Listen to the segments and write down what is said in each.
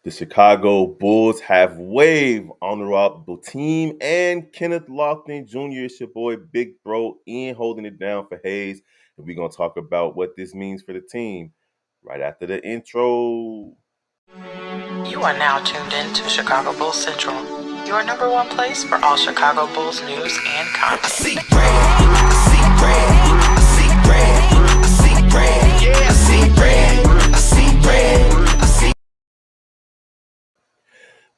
The Chicago Bulls have waived Onuralp Bitim and Kenneth Lofton Jr. It's your boy Big Bro in holding it down for Hayes. And we're going to talk about what this means for the team right after the intro. You are now tuned in to Chicago Bulls Central, your number one place for all Chicago Bulls news and content. I see red, I see red, I see red, I see red, yeah, I see red, I see red, I see.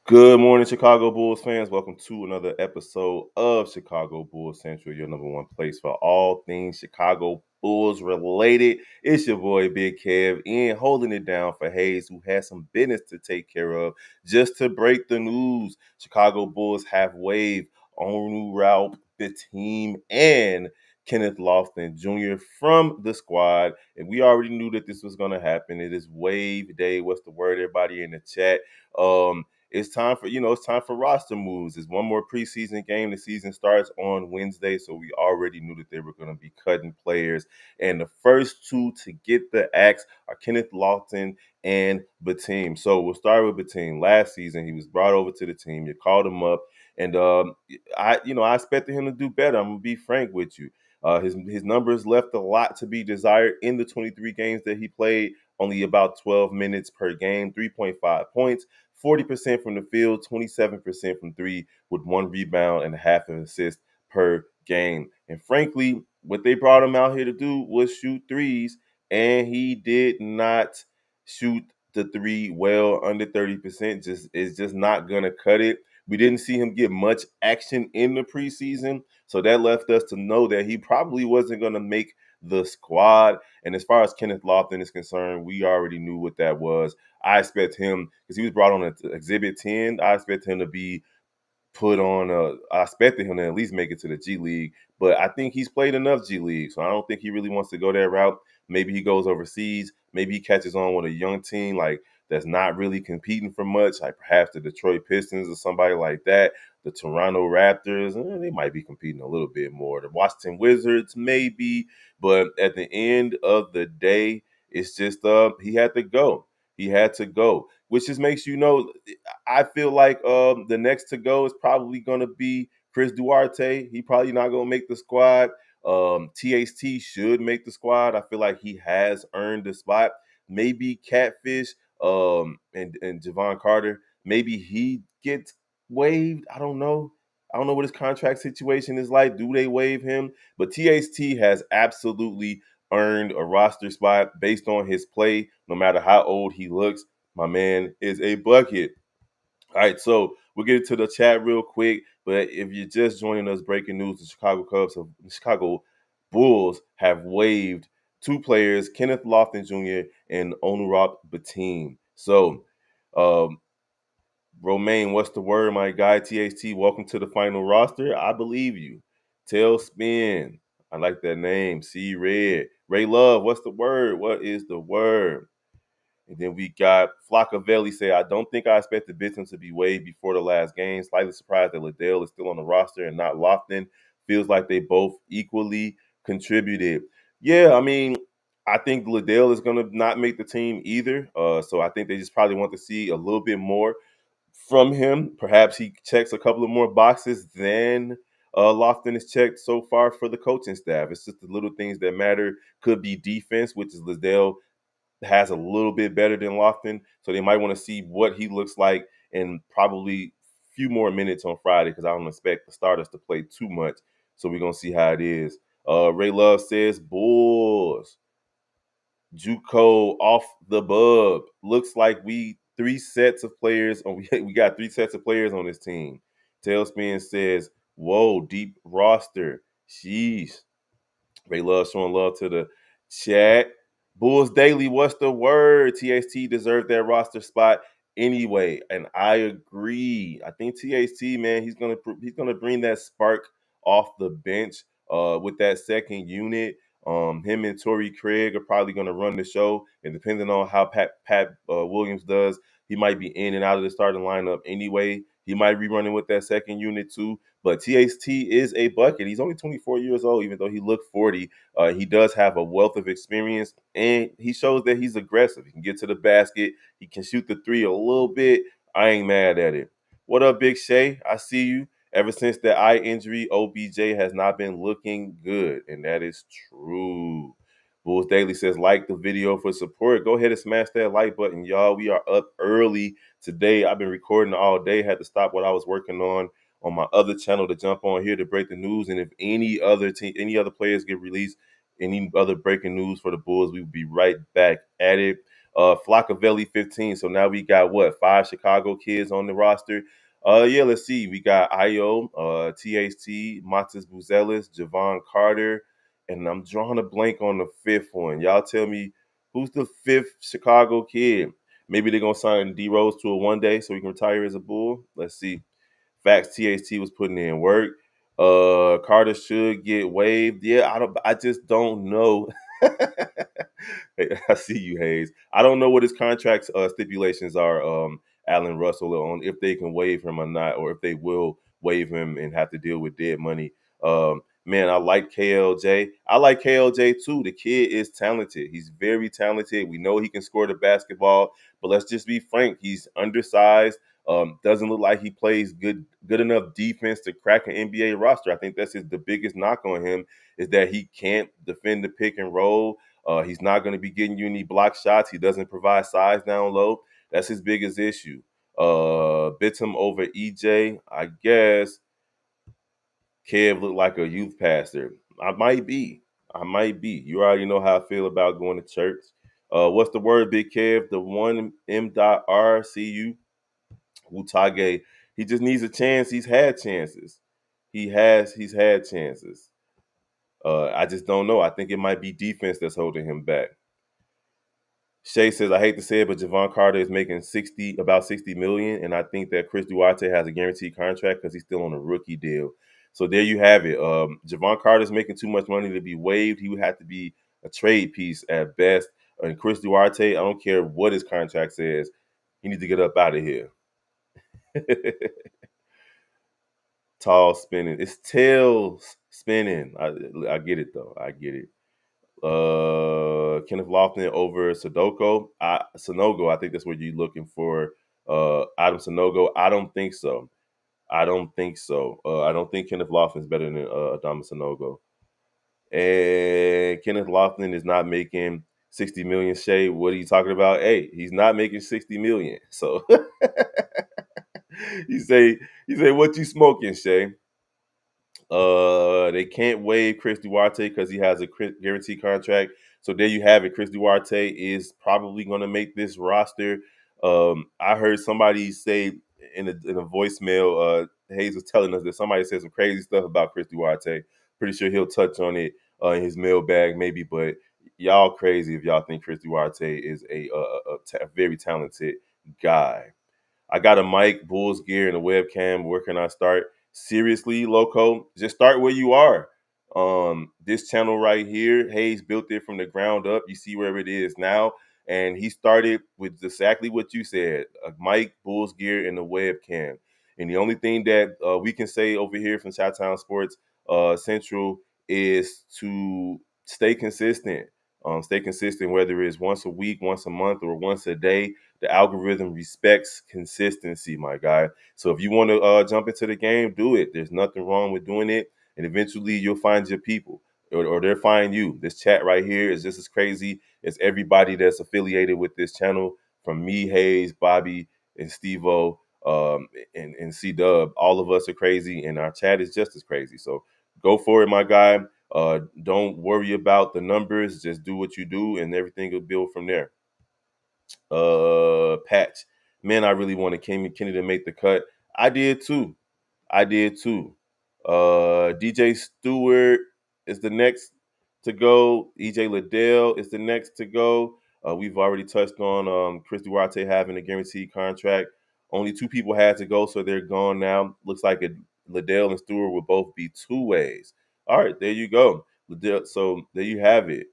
Good morning, Chicago Bulls fans. Welcome to another episode of Chicago Bulls Central, your number one place for all things Chicago Bulls related. It's your boy, Big Kev, in holding it down for Hayes, who has some business to take care of. Just to break the news, Chicago Bulls have waived Onuralp, Bitim, and Kenneth Lofton Jr. from the squad. And we already knew that this was going to happen. It is wave day. What's the word, everybody in the chat? It's time for roster moves. It's one more preseason game. The season starts on Wednesday, so we already knew that they were going to be cutting players. And the first two to get the axe are Kenneth Lofton and Bitim. So we'll start with Bitim. Last season, he was brought over to the team. You called him up, and I expected him to do better. I'm gonna be frank with you. His numbers left a lot to be desired in the 23 games that he played. Only about 12 minutes per game, 3.5 points. 40% from the field, 27% from three, with one rebound and a half an assist per game. And frankly, what they brought him out here to do was shoot threes, and he did not shoot the three well under 30%. It's just not gonna cut it. We didn't see him get much action in the preseason, so that left us to know that he probably wasn't gonna make the squad. And as far as Kenneth Lofton is concerned, we already knew what that was. I expect him, because he was brought on Exhibit 10, I expect him to be put on I expected him to at least make it to the G League, but I think he's played enough G League, so I don't think he really wants to go that route. Maybe he goes overseas. Maybe he catches on with a young team like that's not really competing for much, like perhaps the Detroit Pistons or somebody like that. The Toronto Raptors, they might be competing a little bit more. The Washington Wizards, maybe, but at the end of the day, it's just he had to go. He had to go, which just makes you know. I feel like the next to go is probably going to be Chris Duarte. He probably not going to make the squad. THT should make the squad. I feel like he has earned the spot. Maybe Catfish and Javon Carter. Maybe he gets waived. I don't know. I don't know what his contract situation is like. Do they waive him? But THT has absolutely earned a roster spot based on his play, no matter how old he looks. My man is a bucket. All right, so we'll get into the chat real quick. But if you're just joining us, breaking news: the Chicago Bulls have waived two players, Kenneth Lofton Jr. and Onuralp Bitim. So, um, Romaine, what's the word, my guy? THT, welcome to the final roster. I believe you. Tailspin, I like that name. See Red. Ray Love, what's the word? What is the word? And then we got Flaccavelli say, I don't think I expected Bitim to be waived before the last game. Slightly surprised that Liddell is still on the roster and not Lofton. Feels like they both equally contributed. Yeah, I mean, I think Liddell is going to not make the team either. So I think they just probably want to see a little bit more from him. Perhaps he checks a couple of more boxes than Lofton has checked so far for the coaching staff. It's just the little things that matter. Could be defense, which is Liddell has a little bit better than Lofton, so they might want to see what he looks like in probably a few more minutes on Friday, because I don't expect the starters to play too much. So we're gonna see how it is. Ray Love says Bulls. JUCO off the bub. Looks like we three sets of players. We got three sets of players on this team. Tailspin says, "Whoa, deep roster." Sheesh. Ray Love showing love to the chat. Bulls Daily, what's the word? THT deserved that roster spot anyway, and I agree. I think THT, man, he's gonna bring that spark off the bench with that second unit. Him and Torrey Craig are probably gonna run the show, and depending on how Pat Williams does, he might be in and out of the starting lineup anyway. He might be running with that second unit too. But THT is a bucket. He's only 24 years old, even though he looked 40. He does have a wealth of experience, and he shows that he's aggressive. He can get to the basket. He can shoot the three a little bit. I ain't mad at it. What up, Big Shay? I see you. Ever since the eye injury, OBJ has not been looking good, and that is true. Bulls Daily says, like the video for support. Go ahead and smash that like button, y'all. We are up early today. I've been recording all day. Had to stop what I was working on my other channel to jump on here to break the news. And if any other players get released, any other breaking news for the Bulls, we will be right back at it. Flockavelli 15. So now we got 5 Chicago kids on the roster. Let's see. We got Io, THT, Matas Buzelis, Javon Carter, and I'm drawing a blank on the fifth one. Y'all tell me who's the fifth Chicago kid. Maybe they're gonna sign D Rose to a 1 day so he can retire as a Bull. Let's see. Facts, THT was putting in work. Carter should get waived. Yeah, I just don't know. I see you, Hayes. I don't know what his contract stipulations are, Allen Russell, on if they can waive him or not, or if they will waive him and have to deal with dead money. Man, I like KLJ. I like KLJ too. The kid is talented. He's very talented. We know he can score the basketball, but let's just be frank. He's undersized. Doesn't look like he plays good enough defense to crack an NBA roster. I think that's the biggest knock on him, is that he can't defend the pick and roll. He's not going to be getting you any block shots. He doesn't provide size down low. That's his biggest issue. Bitim over EJ, I guess. Kev looked like a youth pastor. I might be. You already know how I feel about going to church. What's the word, Big Kev? The one M.R.C.U. Wutage, he just needs a chance. He's had chances. He's had chances. I just don't know. I think it might be defense that's holding him back. Shay says, I hate to say it, but Javon Carter is making about $60 million, and I think that Chris Duarte has a guaranteed contract because he's still on a rookie deal. So there you have it. Javon Carter is making too much money to be waived. He would have to be a trade piece at best. And Chris Duarte, I don't care what his contract says, he needs to get up out of here. Tall spinning. It's tails spinning. I get it though. I get it. Kenneth Lofton over Sonogo. I think that's what you're looking for. Adam Sonogo. I don't think so. I don't think Kenneth Lofton is better than Adam Sonogo. And Kenneth Lofton is not making 60 million. Shay, what are you talking about? Hey, he's not making 60 million. So you say, what you smoking, Shay? They can't waive Chris Duarte because he has a guaranteed contract. So there you have it. Chris Duarte is probably going to make this roster. I heard somebody say in a voicemail, Hayes was telling us that somebody said some crazy stuff about Chris Duarte. Pretty sure he'll touch on it in his mailbag maybe, but y'all crazy if y'all think Chris Duarte is a very talented guy. I got a mic, Bulls gear, and a webcam. Where can I start? Seriously, Loco, just start where you are. This channel right here, Hayes built it from the ground up. You see where it is now. And he started with exactly what you said, a mic, Bulls gear, and a webcam. And the only thing that we can say over here from Chi-Town Sports Central is to stay consistent. Stay consistent, whether it's once a week, once a month, or once a day. The algorithm respects consistency, my guy. So if you want to jump into the game, do it. There's nothing wrong with doing it. And eventually you'll find your people, or they'll find you. This chat right here is just as crazy as everybody that's affiliated with this channel, from me, Hayes, Bobby, and Steve-O, and C-Dub. All of us are crazy, and our chat is just as crazy. So go for it, my guy. Don't worry about the numbers. Just do what you do, and everything will build from there. Patch, man, I really wanted Kenny to make the cut. I did too. DJ Stewart is the next to go. EJ Liddell is the next to go. We've already touched on Chris Duarte having a guaranteed contract. Only 2 people had to go, so they're gone now. Looks like Liddell and Stewart will both be 2 ways. All right, there you go. Liddell, so there you have it.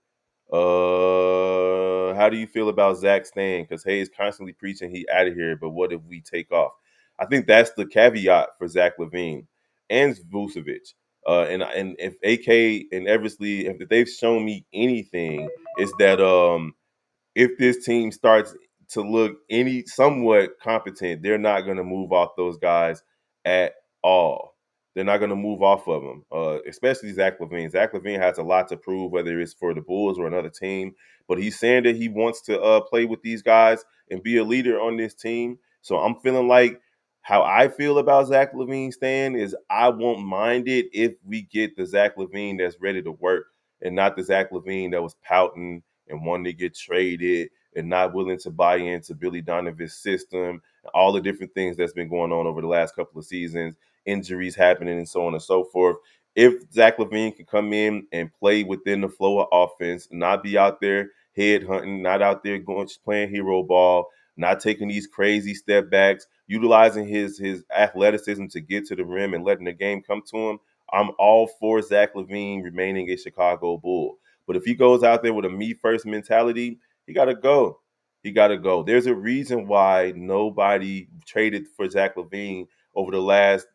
How do you feel about Zach staying? Because Hayes constantly preaching he out of here, but what if we take off? I think that's the caveat for Zach LaVine. and Vucevic. And if AK and Eversley, if they've shown me anything, is that if this team starts to look any somewhat competent, they're not going to move off those guys at all. They're not going to move off of them, especially Zach LaVine. Zach LaVine has a lot to prove, whether it's for the Bulls or another team. But he's saying that he wants to play with these guys and be a leader on this team. So I'm feeling like how I feel about Zach LaVine staying is I won't mind it if we get the Zach LaVine that's ready to work and not the Zach LaVine that was pouting and wanting to get traded and not willing to buy into Billy Donovan's system, all the different things that's been going on over the last couple of seasons, injuries happening and so on and so forth. If Zach LaVine can come in and play within the flow of offense, not be out there head hunting, not out there going playing hero ball, not taking these crazy step backs, utilizing his athleticism to get to the rim and letting the game come to him, I'm all for Zach LaVine remaining a Chicago Bull. But if he goes out there with a me first mentality, he got to go. He got to go. There's a reason why nobody traded for Zach LaVine over the last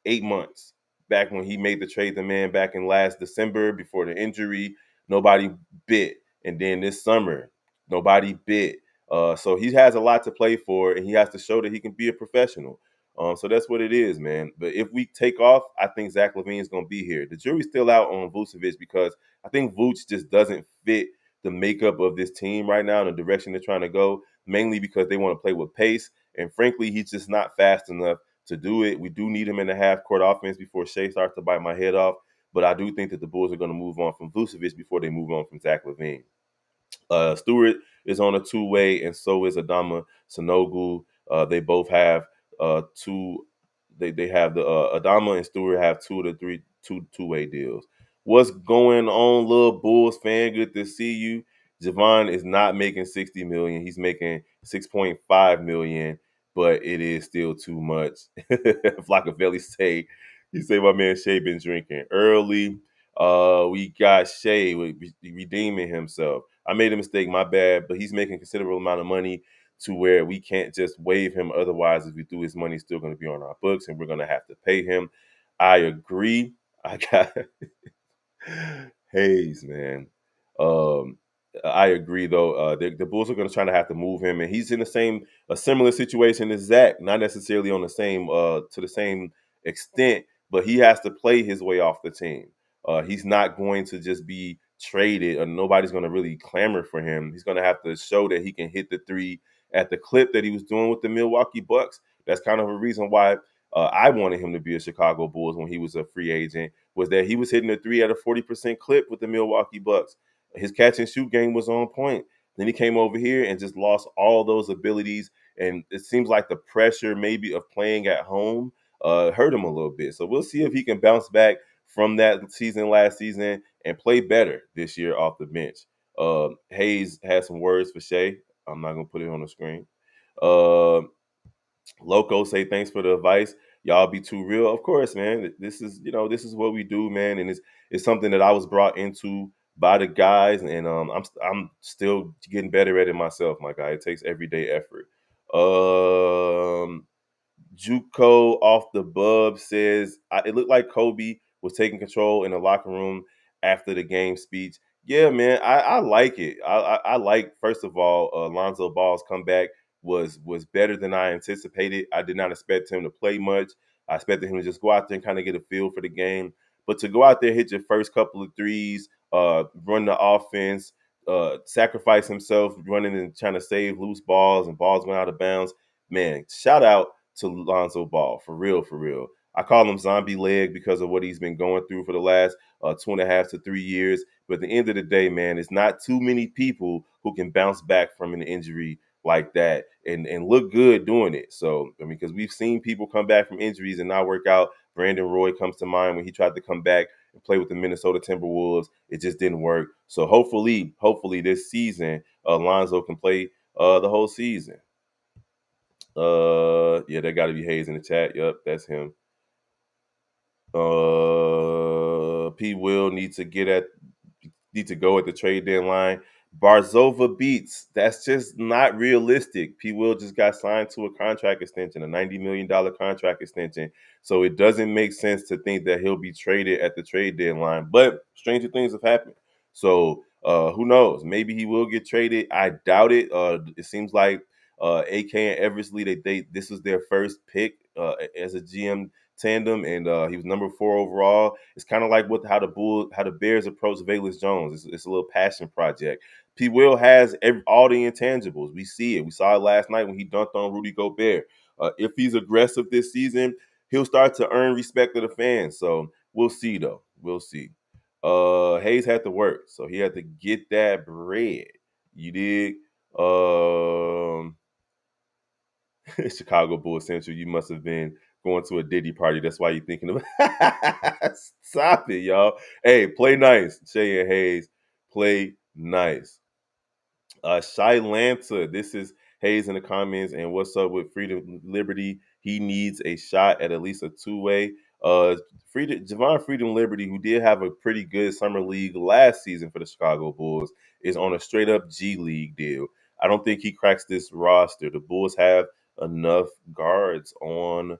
8 months. Back when he made the trade, the man back in last December before the injury, nobody bit. And then this summer, nobody bit. So he has a lot to play for, and he has to show that he can be a professional. So that's what it is, man. But if we take off, I think Zach LaVine is going to be here. The jury's still out on Vucevic because I think Vuce just doesn't fit the makeup of this team right now and the direction they're trying to go, mainly because they want to play with pace. And frankly, he's just not fast enough to do it. We do need him in the half-court offense before Shea starts to bite my head off. But I do think that the Bulls are going to move on from Vucevic before they move on from Zach LaVine. Stewart is on a two-way, and so is Adama Sanogu. They both have two. They have the Adama and Stewart have two-way deals. What's going on, little Bulls fan? Good to see you. Javon is not making $60 million. He's making $6.5 million, but it is still too much. Flockavelli say, he say my man Shea been drinking early. We got Shea redeeming himself. I made a mistake, my bad, but he's making a considerable amount of money to where we can't just waive him. Otherwise, if we do, his money's still going to be on our books and we're going to have to pay him. I agree. I got Hayes, man. Um, I agree, though. The Bulls are going to try to have to move him, and he's in a similar situation as Zach, not necessarily on the same to the same extent, but he has to play his way off the team. He's not going to just be traded, or nobody's going to really clamor for him. He's going to have to show that he can hit the three at the clip that he was doing with the Milwaukee Bucks. That's kind of a reason why I wanted him to be a Chicago Bulls when he was a free agent, was that he was hitting a three at a 40% clip with the Milwaukee Bucks. His catch and shoot game was on point. Then he came over here and just lost all those abilities. And it seems like the pressure maybe of playing at home hurt him a little bit. So we'll see if he can bounce back from that season last season and play better this year off the bench. Hayes has some words for Shea. I'm not going to put it on the screen. Loco say thanks for the advice. Y'all be too real. Of course, man. This is what we do, man, and it's something that I was brought into by the guys, and I'm still getting better at it myself, my guy. It takes everyday effort. Juco off the bub says it looked like Kobe was taking control in the locker room after the game speech. Yeah, man, I like it. I like, first of all, Lonzo Ball's comeback was better than I anticipated. I did not expect him to play much. I expected him to just go out there and kind of get a feel for the game. But to go out there, hit your first couple of threes, run the offense, sacrifice himself, running and trying to save loose balls and balls going out of bounds. Man, shout out to Lonzo Ball, for real, for real. I call him zombie leg because of what he's been going through for the last 2.5 to 3 years. But at the end of the day, man, it's not too many people who can bounce back from an injury like that and look good doing it. So, I mean, because we've seen people come back from injuries and not work out. Brandon Roy comes to mind when he tried to come back and play with the Minnesota Timberwolves. It just didn't work. So hopefully this season, Lonzo can play the whole season. Yeah, there got to be Hayes in the chat. Yep, that's him. P. Will need to go at the trade deadline, Barzova beats. That's just not realistic. P. Will just got signed to a contract extension, a $90 million contract extension. So it doesn't make sense to think that he'll be traded at the trade deadline. But stranger things have happened. So who knows? Maybe he will get traded. I doubt it. It seems like AK and Eversley, they this was their first pick as a GM tandem, and he was number 4 overall. It's kind of like how the Bears approach Velus Jones. It's a little passion project. P. Will has all the intangibles. We see it. We saw it last night when he dunked on Rudy Gobert. If he's aggressive this season, he'll start to earn respect of the fans. So we'll see, though. We'll see. Hayes had to work, so he had to get that bread. You dig? Chicago Bulls Central, you must have been going to a Diddy party. That's why you're thinking of Stop it, y'all. Hey, play nice. Shay and Hayes, play nice. Shy Lanta, this is Hayes in the comments. And what's up with Freedom Liberty? He needs a shot at least a two-way. Freedom Liberty, who did have a pretty good summer league last season for the Chicago Bulls, is on a straight up G League deal. I don't think he cracks this roster. The Bulls have enough guards on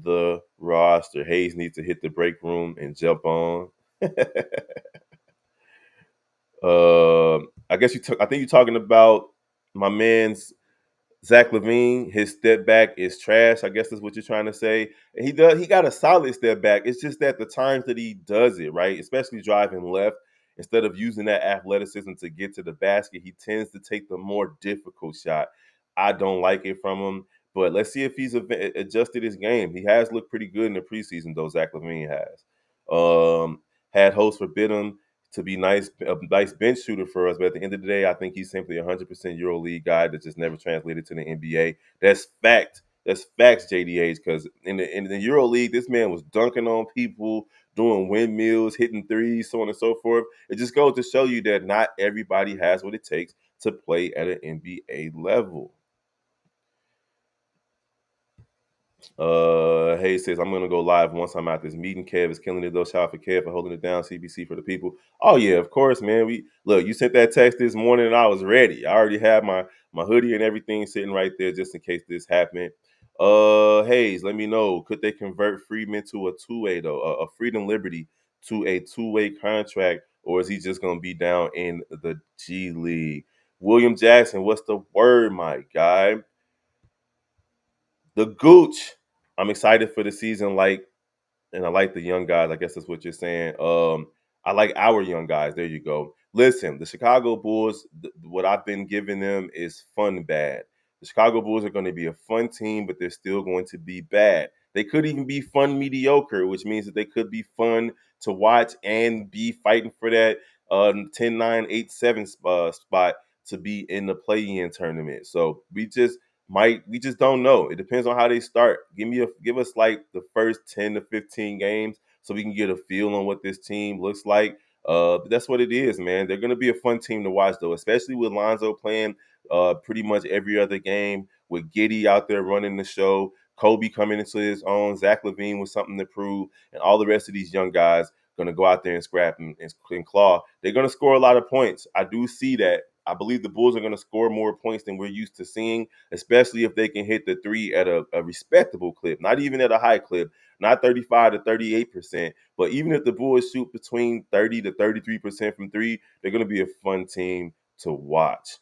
the roster. Hayes needs to hit the break room and jump on. I guess I think you're talking about my man's Zach LaVine. His step back is trash. I guess that's what you're trying to say. And he got a solid step back. It's just that the times that he does it, right, especially driving left, instead of using that athleticism to get to the basket, he tends to take the more difficult shot. I don't like it from him. But let's see if he's adjusted his game. He has looked pretty good in the preseason, though. Zach LaVine has. Had hopes for Bitim to be a nice bench shooter for us. But at the end of the day, I think he's simply a 100% EuroLeague guy that just never translated to the NBA. That's fact. That's facts, JDH, because in the EuroLeague, this man was dunking on people, doing windmills, hitting threes, so on and so forth. It just goes to show you that not everybody has what it takes to play at an NBA level. Hayes says, I'm gonna go live once I'm out this meeting. Kev is killing it though. Shout out for Kev for holding it down. CBC for the people. Oh yeah, of course, man. You sent that text this morning and I was ready. I already had my hoodie and everything sitting right there just in case this happened. Hayes, let me know. Could they convert Freeman to a two-way though? A Freedom Liberty to a two-way contract, or is he just gonna be down in the G League? William Jackson, what's the word, my guy? The Gooch. I'm excited for the season, and I like the young guys. I guess that's what you're saying. I like our young guys. There you go. Listen, the Chicago Bulls, what I've been giving them is fun bad. The Chicago Bulls are going to be a fun team, but they're still going to be bad. They could even be fun mediocre, which means that they could be fun to watch and be fighting for that 10-9-8-7 spot to be in the play-in tournament. So we just don't know. It depends on how they start. Give us like the first 10 to 15 games so we can get a feel on what this team looks like. But that's what it is, man. They're gonna be a fun team to watch though, especially with Lonzo playing pretty much every other game, with Giddey out there running the show, Kobe coming into his own, Zach LaVine with something to prove, and all the rest of these young guys gonna go out there and scrap and claw. They're gonna score a lot of points. I do see that. I believe the Bulls are going to score more points than we're used to seeing, especially if they can hit the three at a respectable clip, not even at a high clip, not 35 to 38%, but even if the Bulls shoot between 30 to 33% from three, they're going to be a fun team to watch.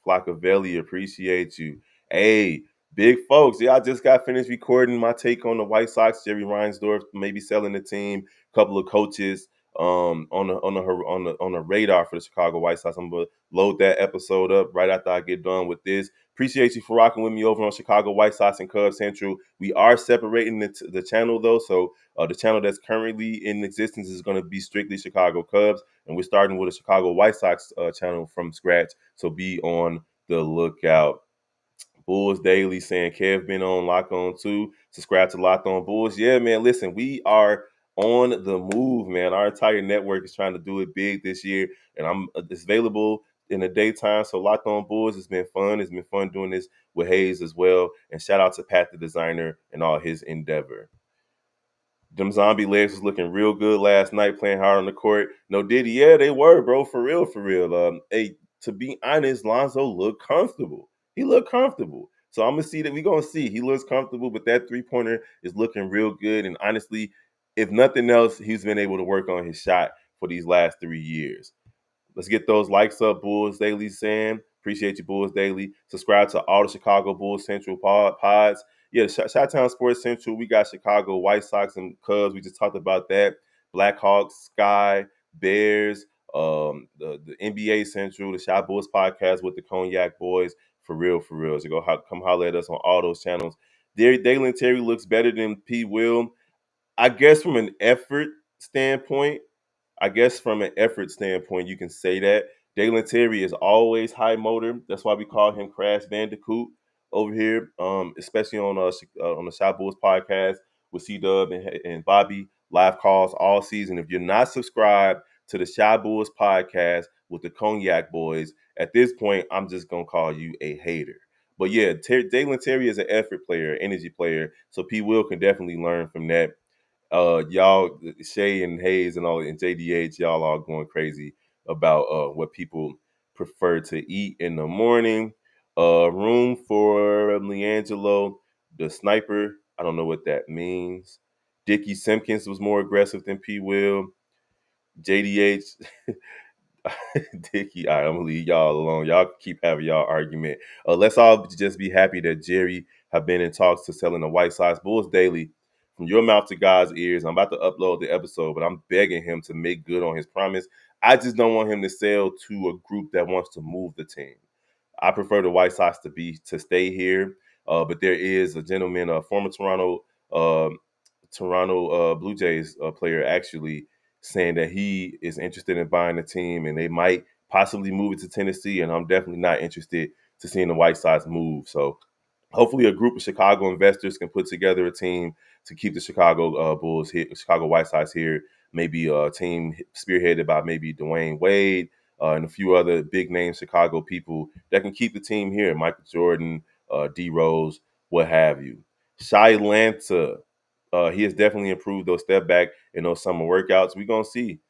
Flaccavelli, appreciate you. Hey, big folks, yeah, I just got finished recording my take on the White Sox. Jerry Reinsdorf maybe selling the team, a couple of coaches on the radar for the Chicago White Sox. I'm gonna load that episode up right after I get done with this. Appreciate you for rocking with me over on Chicago White Sox and Cubs Central. We are separating the channel though, so the channel that's currently in existence is going to be strictly Chicago Cubs, and we're starting with a Chicago White Sox channel from scratch. So be on the lookout. Bulls Daily saying Kev been on Lock On too. Subscribe to Locked On Bulls. Yeah, man. Listen, we are on the move, man. Our entire network is trying to do it big this year, and it's available in the daytime. So Locked On Bulls has been fun. It's been fun doing this with Hayes as well. And shout out to Pat the designer and all his endeavor. Them zombie legs was looking real good last night, playing hard on the court. No Diddy, yeah, they were, bro, for real, for real. Hey, to be honest, Lonzo looked comfortable. He looked comfortable. So I'm gonna see that we're gonna see. He looks comfortable, but that three-pointer is looking real good. And honestly, if nothing else, he's been able to work on his shot for these last 3 years. Let's get those likes up, Bulls Daily saying. Appreciate you, Bulls Daily. Subscribe to all the Chicago Bulls Central pods. Yeah, Chi-Town Sports Central. We got Chicago White Sox and Cubs. We just talked about that. Blackhawks, Sky, Bears, the NBA Central, the Chi Bulls podcast with the Cognac Boys. For real, for real. So come holler at us on all those channels. Dalen Terry looks better than P. Will. I guess from an effort standpoint, you can say that. Dalen Terry is always high motor. That's why we call him Crash Bandicoot over here, especially on the Shop Bulls podcast with C Dub and Bobby. Live calls all season. If you're not subscribed to the Shop Bulls podcast with the Cognac Boys, at this point, I'm just going to call you a hater. But yeah, Dalen Terry is an effort player, energy player. So P. Will can definitely learn from that. Y'all, Shay and Hayes and all, and JDH, y'all all going crazy about what people prefer to eat in the morning. Room for Leangelo, the sniper. I don't know what that means. Dickie Simpkins was more aggressive than P. Will. JDH, Dickie, all right, I'm gonna leave y'all alone. Y'all keep having y'all argument. Let's all just be happy that Jerry have been in talks to selling the White Sox. Bulls Daily, from your mouth to God's ears. I'm about to upload the episode, but I'm begging him to make good on his promise. I just don't want him to sell to a group that wants to move the team. I prefer the White Sox to stay here, but there is a gentleman, a former uh, Toronto Blue Jays player, actually saying that he is interested in buying the team, and they might possibly move it to Tennessee. And I'm definitely not interested to seeing the White Sox move. So hopefully, a group of Chicago investors can put together a team to keep the Chicago Bulls here, Chicago White Sox here. Maybe a team spearheaded by maybe Dwayne Wade and a few other big name Chicago people that can keep the team here. Michael Jordan, D Rose, what have you. Shy Lanta, he has definitely improved those step back in those summer workouts. We're gonna see.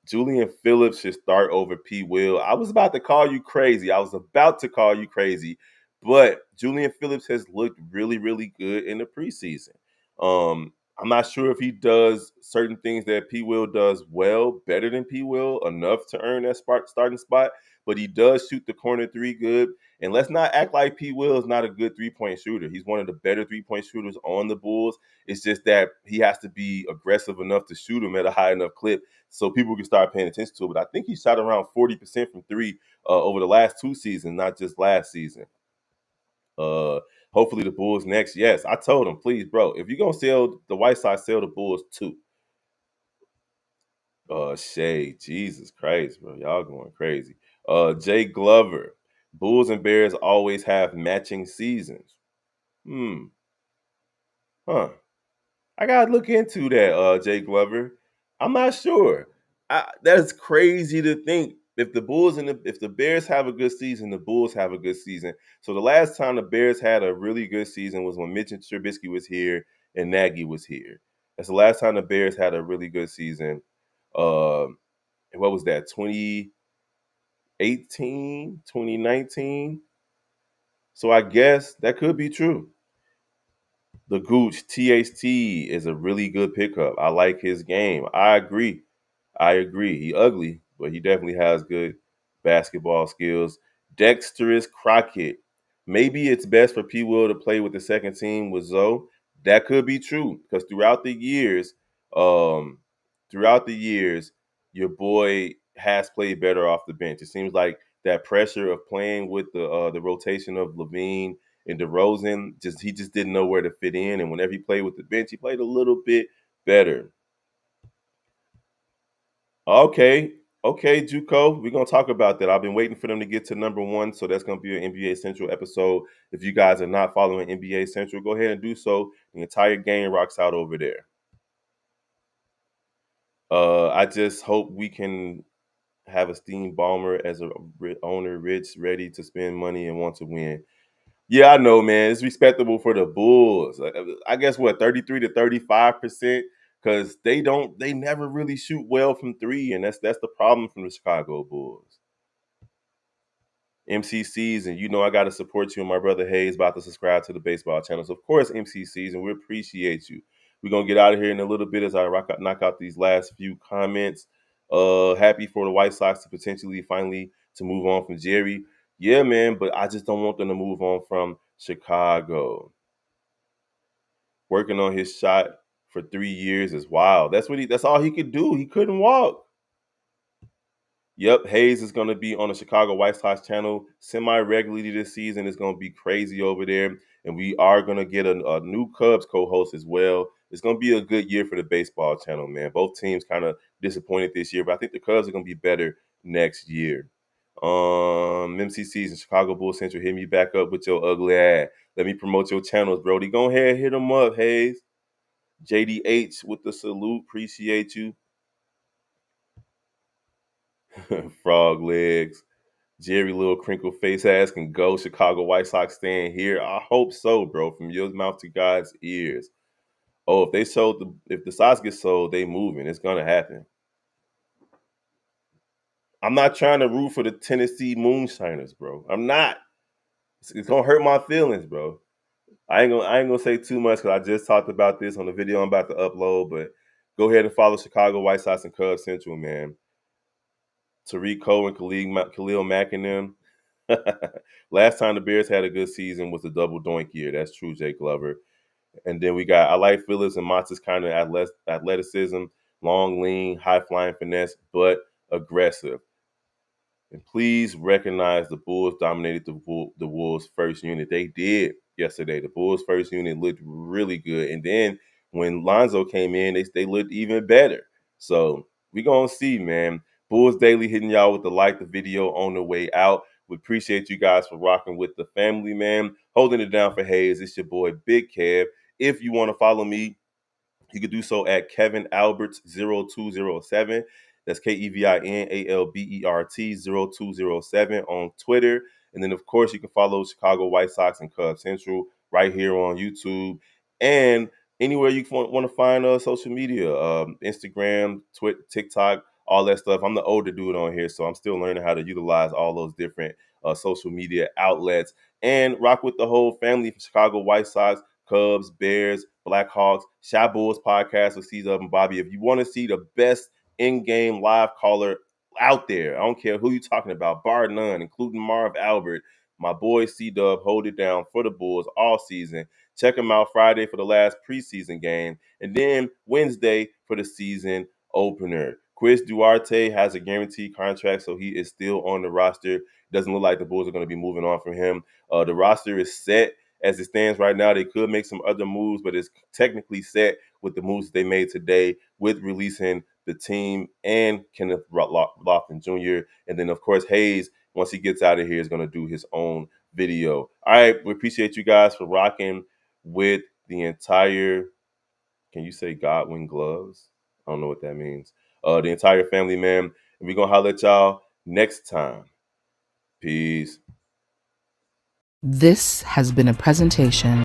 Julian Phillips should start over P. Will. I was about to call you crazy. But Julian Phillips has looked really, really good in the preseason. I'm not sure if he does certain things that P. Will does well, better than P. Will, enough to earn that starting spot, but he does shoot the corner three good. And let's not act like P. Will is not a good three-point shooter. He's one of the better three-point shooters on the Bulls. It's just that he has to be aggressive enough to shoot them at a high enough clip so people can start paying attention to it. But I think he shot around 40% from three over the last 2 seasons, not just last season. Hopefully the Bulls next. Yes, I told him, please, bro, if you're gonna sell the White Sox, sell the Bulls too. Shay, Jesus Christ, bro, y'all going crazy. Jay Glover, Bulls and Bears always have matching seasons. Huh. I gotta look into that, Jay Glover. I'm not sure. That's crazy to think. If the Bulls and if the Bears have a good season, the Bulls have a good season. So the last time the Bears had a really good season was when Mitch and Trubisky was here and Nagy was here. That's the last time the Bears had a really good season. What was that? 2018, 2019. So I guess that could be true. The Gooch THT is a really good pickup. I like his game. I agree. He ugly, but he definitely has good basketball skills. Dexterous Crockett. Maybe it's best for P. Will to play with the second team with Zoe. That could be true because um, throughout the years, your boy has played better off the bench. It seems like that pressure of playing with the rotation of Levine and DeRozan, he just didn't know where to fit in. And whenever he played with the bench, he played a little bit better. Okay. Okay, Juco, we're going to talk about that. I've been waiting for them to get to number one, so that's going to be an NBA Central episode. If you guys are not following NBA Central, go ahead and do so. The entire game rocks out over there. I just hope we can have a Steam Ballmer as a owner, rich, ready to spend money and want to win. Yeah, I know, man. It's respectable for the Bulls. I guess 33 to 35%, because they never really shoot well from three, and that's the problem from the Chicago Bulls. MCCs, and you know I got to support you and my brother Hayes about to subscribe to the baseball channel. So of course MCCs, and we appreciate you. We're gonna get out of here in a little bit as I knock out these last few comments. Happy for the White Sox to potentially finally to move on from Jerry. Yeah, man, but I just don't want them to move on from Chicago. Working on his shot for 3 years is wild. That's all he could do. He couldn't walk. Yep, Hayes is going to be on the Chicago White Sox channel semi-regularly this season. It's going to be crazy over there. And we are going to get a new Cubs co-host as well. It's going to be a good year for the baseball channel, man. Both teams kind of disappointed this year, but I think the Cubs are going to be better next year. MCCs and Chicago Bulls Central, hit me back up with your ugly ass. Let me promote your channels, Brody. Go ahead, hit them up, Hayes. JDH with the salute. Appreciate you. Frog legs. Jerry little crinkle face ass can go. Chicago White Sox stand here. I hope so, bro. From your mouth to God's ears. Oh, if the Sox get sold, they moving. It's gonna happen. I'm not trying to root for the Tennessee Moonshiners, bro. I'm not. It's gonna hurt my feelings, bro. I ain't gonna say too much because I just talked about this on the video I'm about to upload. But go ahead and follow Chicago White Sox and Cubs Central, man. Tariq Cohen, Khalil Mack and them. Last time the Bears had a good season was the double doink year. That's true, Jake Glover. And then we got I like Phillips and Mott's kind of athleticism, long, lean, high flying finesse, but aggressive. And please recognize the Bulls dominated the Wolves' first unit. They did yesterday. The Bulls' first unit looked really good. And then when Lonzo came in, they looked even better. So we going to see, man. Bulls Daily hitting y'all with the video on the way out. We appreciate you guys for rocking with the family, man. Holding it down for Hayes. It's your boy, Big Kev. If you want to follow me, you can do so at Kevin Alberts 0207. That's KevinAlbert 0207 on Twitter. And then, of course, you can follow Chicago White Sox and Cubs Central right here on YouTube. And anywhere you want to find social media, Instagram, Twitter, TikTok, all that stuff. I'm the older dude on here, so I'm still learning how to utilize all those different social media outlets. And rock with the whole family from Chicago White Sox, Cubs, Bears, Blackhawks, Shy Bulls podcast with C-Dub and Bobby. If you want to see the best in-game live caller out there, I don't care who you're talking about, bar none, including Marv Albert, my boy C-Dub hold it down for the Bulls all season. Check him out Friday for the last preseason game, and then Wednesday for the season opener. Chris Duarte has a guaranteed contract, so he is still on the roster. Doesn't look like the Bulls are going to be moving on from him. The roster is set as it stands right now. They could make some other moves, but it's technically set with the moves they made today with releasing Bitim and Kenneth Lofton Jr. And then, of course, Hayes, once he gets out of here, is going to do his own video. All right, we appreciate you guys for rocking with the entire, can you say Godwin gloves? I don't know what that means. The entire family, man. And we're going to holler at y'all next time. Peace. This has been a presentation